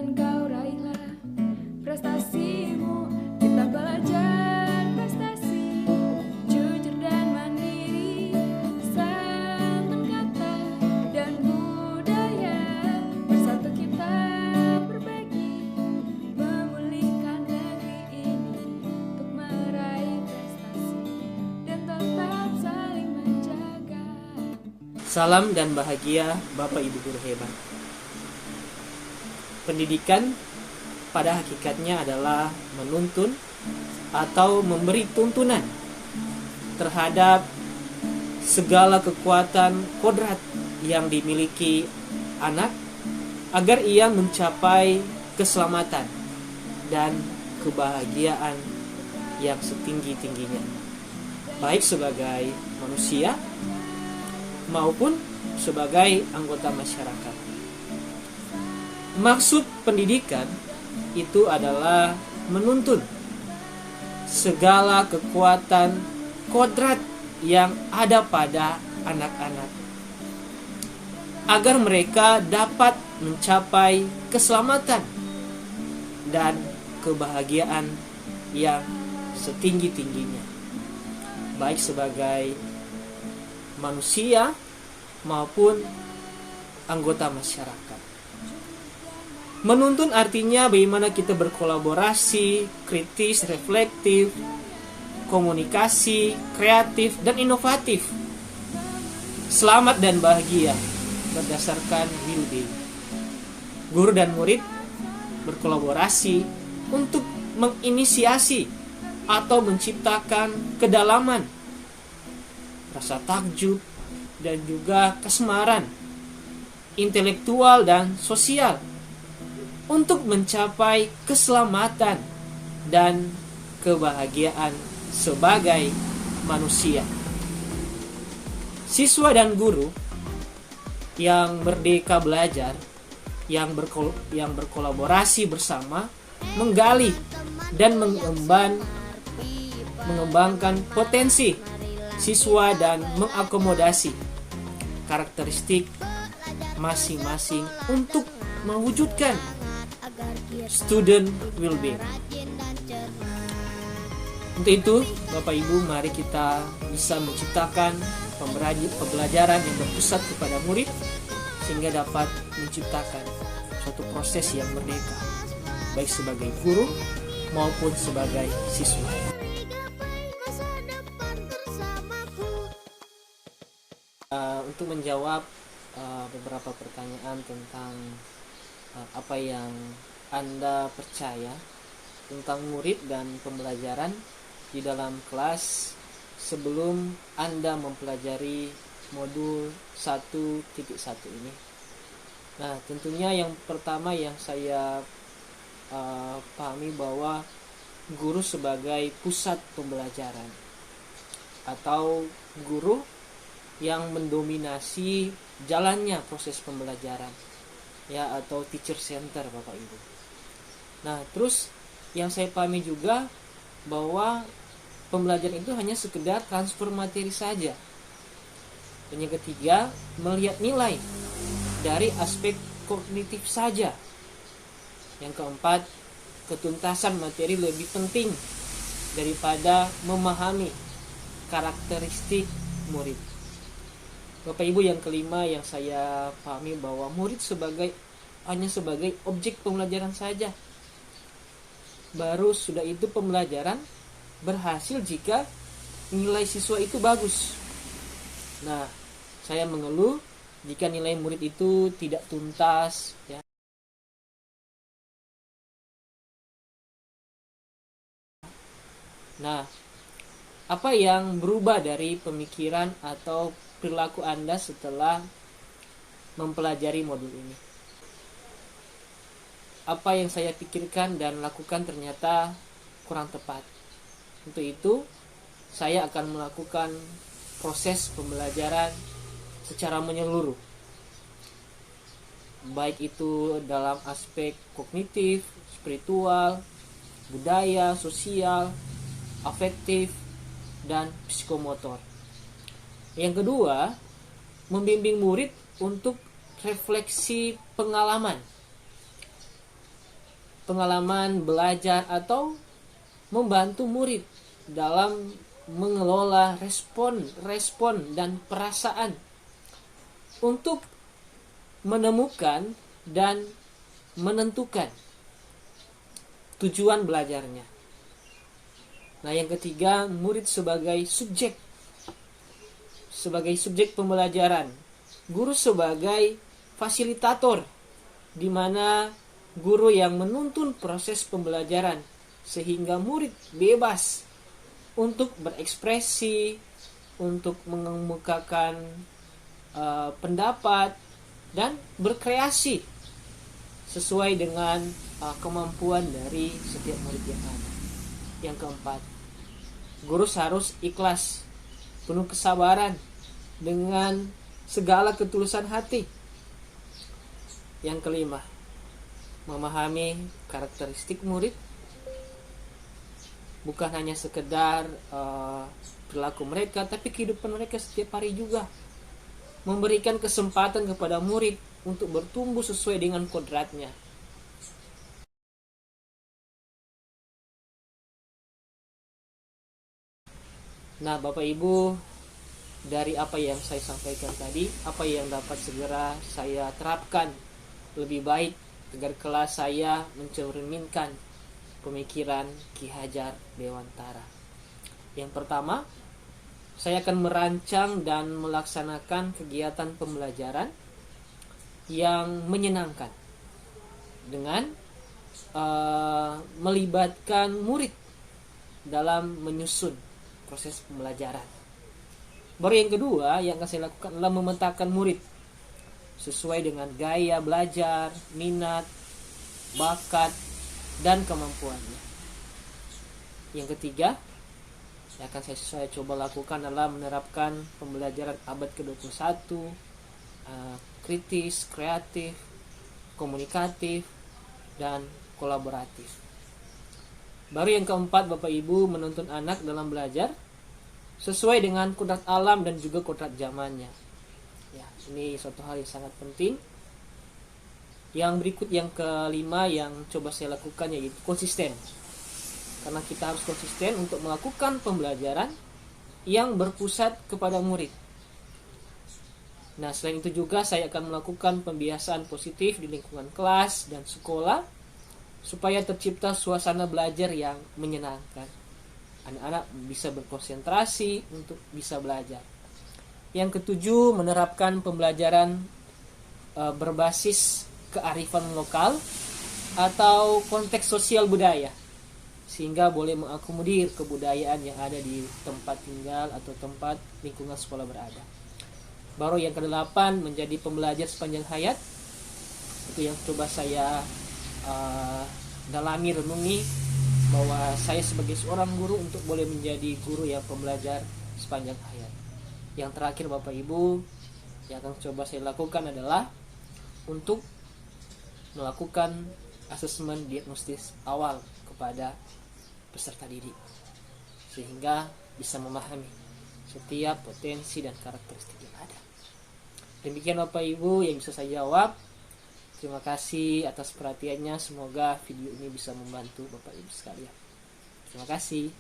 dan kau raihlah prestasimu. Kita belajar prestasi, jujur dan mandiri, santun kata dan budaya. Bersatu kita berbagi, memulihkan negeri ini untuk meraih prestasi dan tetap saling menjaga. Salam dan bahagia Bapak Ibu guru hebat. Pendidikan pada hakikatnya adalah menuntun atau memberi tuntunan terhadap segala kekuatan kodrat yang dimiliki anak agar ia mencapai keselamatan dan kebahagiaan yang setinggi-tingginya, baik sebagai manusia maupun sebagai anggota masyarakat. Maksud pendidikan itu adalah menuntun segala kekuatan kodrat yang ada pada anak-anak agar mereka dapat mencapai keselamatan dan kebahagiaan yang setinggi-tingginya, baik sebagai manusia maupun anggota masyarakat. Menuntun artinya bagaimana kita berkolaborasi, kritis, reflektif, komunikasi, kreatif, dan inovatif. Selamat dan bahagia berdasarkan well-being. Guru dan murid berkolaborasi untuk menginisiasi atau menciptakan kedalaman, rasa takjub, dan juga kesemarahan intelektual dan sosial untuk mencapai keselamatan dan kebahagiaan sebagai manusia. Siswa dan guru yang merdeka belajar, yang berkolaborasi bersama, menggali dan mengembangkan potensi siswa dan mengakomodasi karakteristik masing-masing untuk mewujudkan student well-being. Untuk itu, Bapak Ibu, mari kita bisa menciptakan pembelajaran yang berpusat kepada murid sehingga dapat menciptakan suatu proses yang merdeka, baik sebagai guru maupun sebagai siswa. Untuk menjawab beberapa pertanyaan tentang apa yang Anda percaya tentang murid dan pembelajaran di dalam kelas sebelum Anda mempelajari modul 1.1 ini. Nah, tentunya yang pertama yang saya pahami bahwa guru sebagai pusat pembelajaran atau guru yang mendominasi jalannya proses pembelajaran, ya, atau teacher center, Bapak Ibu. Nah, terus yang saya pahami juga bahwa pembelajaran itu hanya sekedar transfer materi saja. Dan yang ketiga, melihat nilai dari aspek kognitif saja. Yang keempat, ketuntasan materi lebih penting daripada memahami karakteristik murid. Bapak Ibu, yang kelima yang saya pahami bahwa murid hanya sebagai objek pembelajaran saja. Baru sudah itu pembelajaran berhasil jika nilai siswa itu bagus. Nah, saya mengeluh jika nilai murid itu tidak tuntas, ya. Nah, apa yang berubah dari pemikiran atau perilaku Anda setelah mempelajari modul ini? Apa yang saya pikirkan dan lakukan ternyata kurang tepat. Untuk itu, saya akan melakukan proses pembelajaran secara menyeluruh, baik itu dalam aspek kognitif, spiritual, budaya, sosial, afektif, dan psikomotor. Yang kedua, membimbing murid untuk refleksi pengalaman. pengalaman belajar atau membantu murid dalam mengelola respon dan perasaan untuk menemukan dan menentukan tujuan belajarnya. Nah, yang ketiga, murid sebagai subjek pembelajaran, guru sebagai fasilitator, di mana guru yang menuntun proses pembelajaran sehingga murid bebas untuk berekspresi, untuk mengemukakan pendapat dan berkreasi sesuai dengan kemampuan dari setiap murid yang ada. Yang keempat, guru harus ikhlas, penuh kesabaran dengan segala ketulusan hati. Yang kelima, memahami karakteristik murid, bukan hanya sekedar perilaku mereka, tapi kehidupan mereka setiap hari juga. Memberikan kesempatan kepada murid untuk bertumbuh sesuai dengan kodratnya. Nah, Bapak Ibu, dari apa yang saya sampaikan tadi, apa yang dapat segera saya terapkan lebih baik agar kelas saya mencerminkan pemikiran Ki Hajar Dewantara. Yang pertama, saya akan merancang dan melaksanakan kegiatan pembelajaran yang menyenangkan dengan melibatkan murid dalam menyusun proses pembelajaran. Baru yang kedua yang akan saya lakukan adalah memetakan murid sesuai dengan gaya belajar, minat, bakat, dan kemampuannya. Yang ketiga yang akan saya coba lakukan adalah menerapkan pembelajaran abad ke-21, kritis, kreatif, komunikatif, dan kolaboratif. Baru yang keempat, Bapak Ibu menuntun anak dalam belajar sesuai dengan kodrat alam dan juga kodrat zamannya. Ya, ini suatu hal yang sangat penting. Yang berikut, yang kelima yang coba saya lakukan yaitu konsisten. Karena kita harus konsisten untuk melakukan pembelajaran yang berpusat kepada murid. Nah, selain itu juga saya akan melakukan pembiasaan positif di lingkungan kelas dan sekolah supaya tercipta suasana belajar yang menyenangkan. Anak-anak bisa berkonsentrasi untuk bisa belajar. Yang ketujuh, menerapkan pembelajaran berbasis kearifan lokal atau konteks sosial budaya, sehingga boleh mengakomodir kebudayaan yang ada di tempat tinggal atau tempat lingkungan sekolah berada. Baru yang kedelapan, menjadi pembelajar sepanjang hayat. Itu yang coba saya dalami, renungi, bahwa saya sebagai seorang guru untuk boleh menjadi guru yang pembelajar sepanjang hayat. Yang terakhir, Bapak Ibu, yang akan coba saya lakukan adalah untuk melakukan asesmen diagnostis awal kepada peserta didik, sehingga bisa memahami setiap potensi dan karakteristik yang ada. Demikian Bapak Ibu yang bisa saya jawab. Terima kasih atas perhatiannya. Semoga video ini bisa membantu Bapak Ibu sekalian. Terima kasih.